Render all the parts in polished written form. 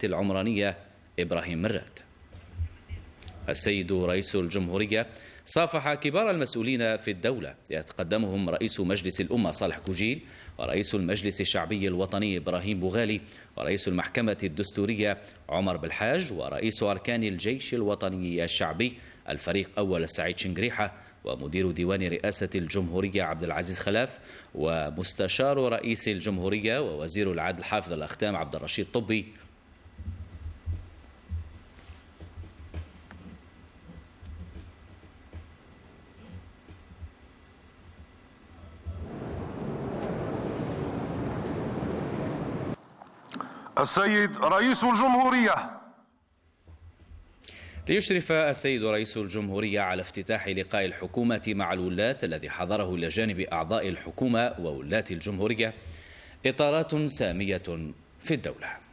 العمرانية إبراهيم مراد. السيد رئيس الجمهورية صافح كبار المسؤولين في الدولة يتقدمهم رئيس مجلس الأمة صالح كوجيل، ورئيس المجلس الشعبي الوطني إبراهيم بوغالي، ورئيس المحكمة الدستورية عمر بالحاج، ورئيس أركان الجيش الوطني الشعبي الفريق أول سعيد شنقريحة، ومدير ديوان رئاسة الجمهورية عبد العزيز خلاف، ومستشار رئيس الجمهورية ووزير العدل حافظ الأختام عبد الرشيد طبي. السيد رئيس الجمهورية. ليشرف السيد رئيس الجمهورية على افتتاح لقاء الحكومة مع الولاة الذي حضره إلى جانب أعضاء الحكومة وولاة الجمهورية إطارات سامية في الدولة.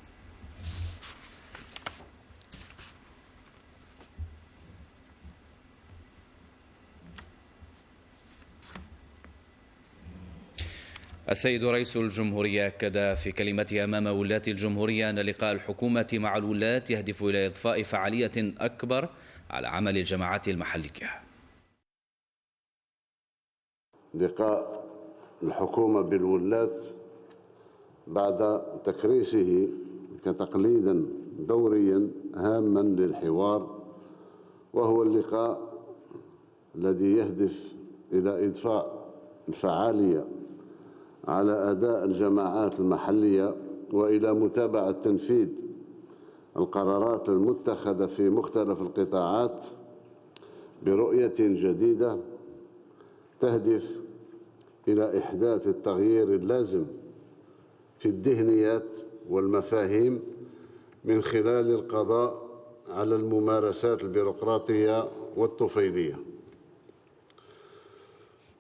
السيد رئيس الجمهورية أكد في كلمته أمام ولاة الجمهورية أن لقاء الحكومة مع الولاة يهدف إلى إضفاء فعالية أكبر على عمل الجماعات المحلية. لقاء الحكومة بالولاة بعد تكريسه كتقليد دوريا هاما للحوار، وهو اللقاء الذي يهدف إلى إضفاء الفعالية على أداء الجماعات المحلية وإلى متابعة تنفيذ القرارات المتخذة في مختلف القطاعات برؤية جديدة تهدف إلى إحداث التغيير اللازم في الذهنيات والمفاهيم من خلال القضاء على الممارسات البيروقراطية والطفيلية.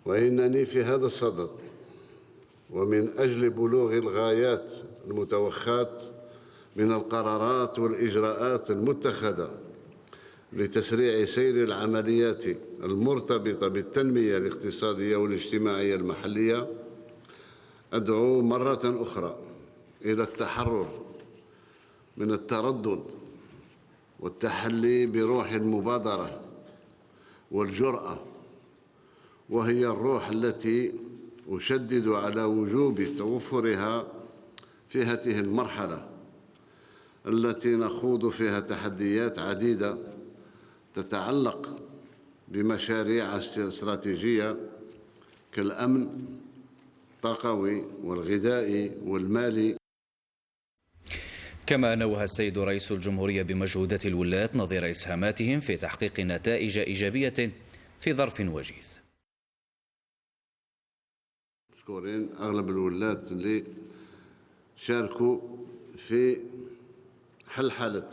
وإنني في هذا الصدد ومن أجل بلوغ الغايات المتوخاة من القرارات والإجراءات المتخذة لتسريع سير العمليات المرتبطة بالتنمية الاقتصادية والاجتماعية المحلية، أدعو مرة أخرى إلى التحرر من التردد والتحلي بروح المبادرة والجرأة، وهي الروح التي أشدد على وجوب توفرها في هذه المرحلة التي نخوض فيها تحديات عديدة تتعلق بمشاريع استراتيجية كالأمن الطاقوي والغذائي والمالي. كما نوه السيد رئيس الجمهورية بمجهودات الولاة نظير إسهاماتهم في تحقيق نتائج إيجابية في ظرف وجيز. مشكورين أغلب الولاة اللي شاركوا في حل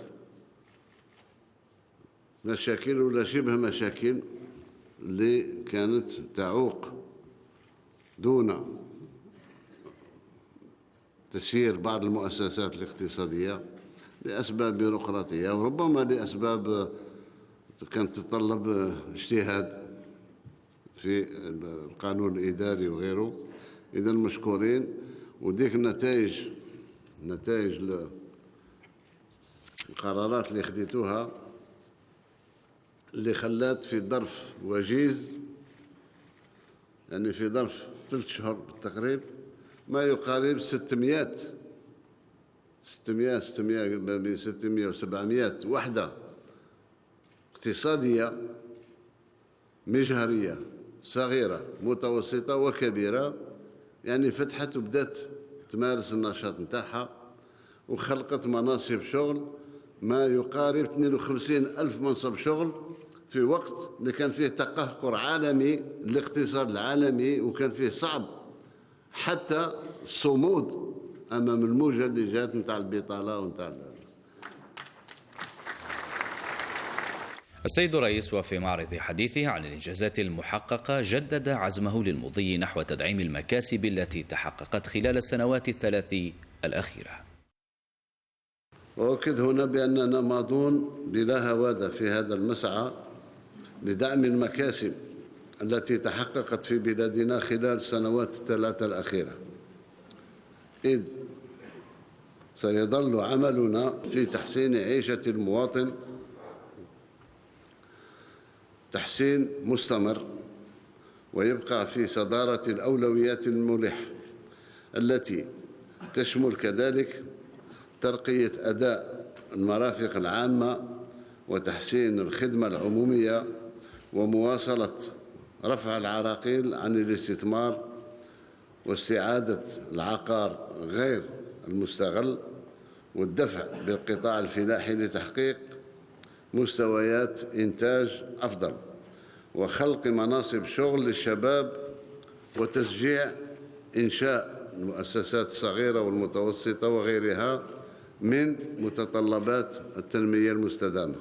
مشاكل ولا شبه مشاكل اللي كانت تعوق دون تسيير بعض المؤسسات الاقتصادية لأسباب بيروقراطية، وربما لأسباب كانت تتطلب اجتهاد في القانون الإداري وغيره. إذن مشكورين، وديك نتائج القرارات اللي خديتوها اللي خلات في ظرف وجيز، يعني في ظرف 3 شهور بالتقريب، ما يقارب 600 و700 وحدة اقتصادية مجهرية صغيرة متوسطة وكبيرة، يعني فتحت وبدات تمارس النشاط نتاعها وخلقت مناصب شغل ما يقارب 52,000 منصب شغل في وقت اللي كان فيه تقهقر عالمي الاقتصاد العالمي، وكان فيه صعب حتى الصمود أمام الموجة اللي جات نتاع البطالة ونتاع. السيد الرئيس وفي معرض حديثه عن الإنجازات المحققة جدد عزمه للمضي نحو تدعيم المكاسب التي تحققت خلال السنوات ال3 الأخيرة. وأؤكد هنا بأننا ماضون بلا هوادة في هذا المسعى لدعم المكاسب التي تحققت في بلادنا خلال السنوات ال3 الأخيرة، إذ سيظل عملنا في تحسين عيشة المواطن تحسين مستمر، ويبقى في صدارة الأولويات الملحة التي تشمل كذلك ترقية أداء المرافق العامة وتحسين الخدمة العمومية ومواصلة رفع العراقيل عن الاستثمار واستعادة العقار غير المستغل والدفع بالقطاع الفلاحي لتحقيق مستويات إنتاج أفضل وخلق مناصب شغل للشباب وتشجيع إنشاء المؤسسات الصغيرة والمتوسطة وغيرها من متطلبات التنمية المستدامة.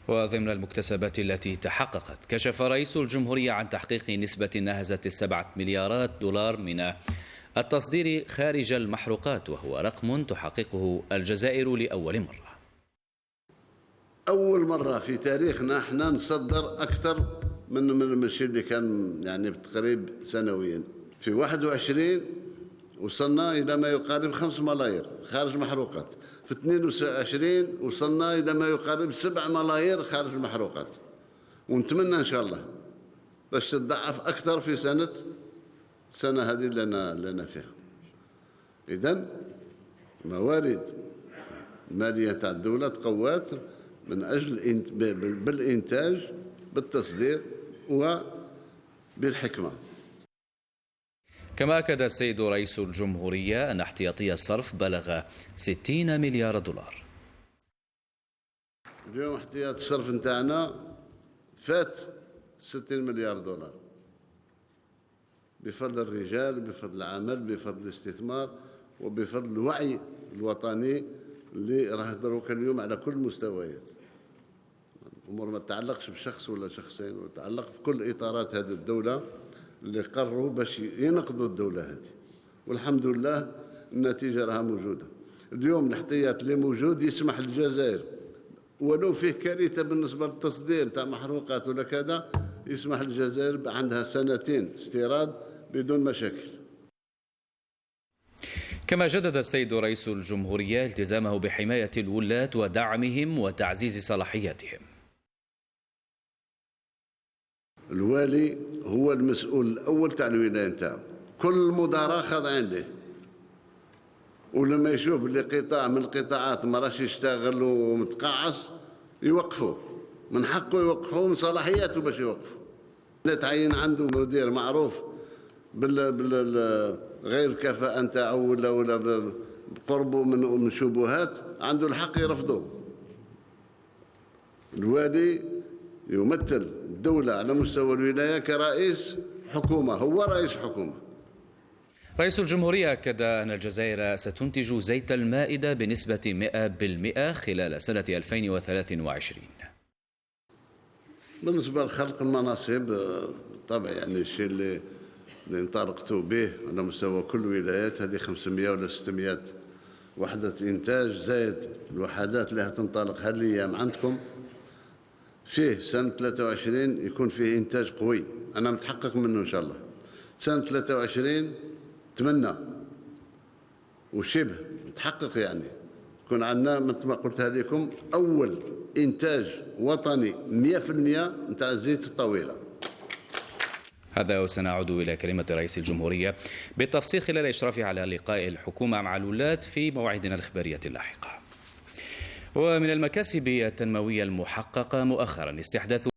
وضمن المكتسبات التي تحققت، كشف رئيس الجمهورية عن تحقيق نسبة ناهزت 7 مليارات دولار من التصدير خارج المحروقات، وهو رقم تحققه الجزائر لأول مرة. أول مرة في تاريخنا احنا نصدر أكثر من الشيء اللي كان يعني بالتقريب سنويا. في 21 وصلنا إلى ما يقارب 5 ملايير خارج محروقات. في 22 وصلنا إلى ما يقارب 7 ملايير خارج المحروقات، ونتمنى إن شاء الله باش تتضاعف أكثر في السنة هذه اللي أنا فيها. إذن موارد المالية تاع الدولة تقوات من أجل بالإنتاج بالتصدير وبالحكمة. كما أكد السيد رئيس الجمهورية أن احتياطي الصرف بلغ 60 مليار دولار. اليوم احتياط الصرف نتاعنا فات 60 مليار دولار بفضل الرجال، بفضل العمل، بفضل الاستثمار، وبفضل الوعي الوطني اللي راه دروك اليوم على كل المستويات. الأمور ما تتعلقش بشخص ولا شخصين، وتتعلق بكل إطارات هذه الدولة اللي قرروا باش ينقذوا الدولة هذه، والحمد لله النتيجة راها موجودة. اليوم الاحتياط اللي موجود يسمح للجزائر ولو فيه كارثة بالنسبة للتصدير تاع محروقات ولا كذا، يسمح للجزائر عندها 2 سنين استيراد بدون مشاكل. كما جدد السيد رئيس الجمهورية التزامه بحماية الولاة ودعمهم وتعزيز صلاحياتهم. الوالي هو المسؤول الأول تاع الولاية نتاعو، كل المدراء خاضعين له، ولما يشوف اللي قطاع من القطاعات ما راش يشتغل ومتقاعس يوقفوا، من حقه يوقفوا، من صلاحياته باش يوقفوا. تعين عنده مدير معروف غير الكفاءة نتاعو ولا بقربه من شبهات، عنده الحق يرفضه. الوالي يمثل الدولة على مستوى الولاية كرئيس حكومة، هو رئيس حكومة. رئيس الجمهورية أكد أن الجزائر ستنتج زيت المائدة بنسبة 100% خلال سنة 2023. بالنسبة لخلق المناصب طبعا يعني الشيء اللي انطلقتوا به على مستوى كل الولايات، هذه 500 ولا 600 وحدة إنتاج زائد الوحدات اللي هتنطلق هالأيام عندكم. فيه سنة 23 يكون فيه إنتاج قوي، أنا متحقق منه إن شاء الله. سنة 23 أتمنى وشبه متحقق يعني يكون عندنا مثل ما قلتها لكم أول إنتاج وطني 100% نتاع الزيت الطويلة. هذا وسنعود إلى كلمة رئيس الجمهورية بالتفصيل خلال إشرافه على لقاء الحكومة مع الولاة في موعدنا الإخبارية اللاحقة. ومن المكاسب التنموية المحققة مؤخرا استحداث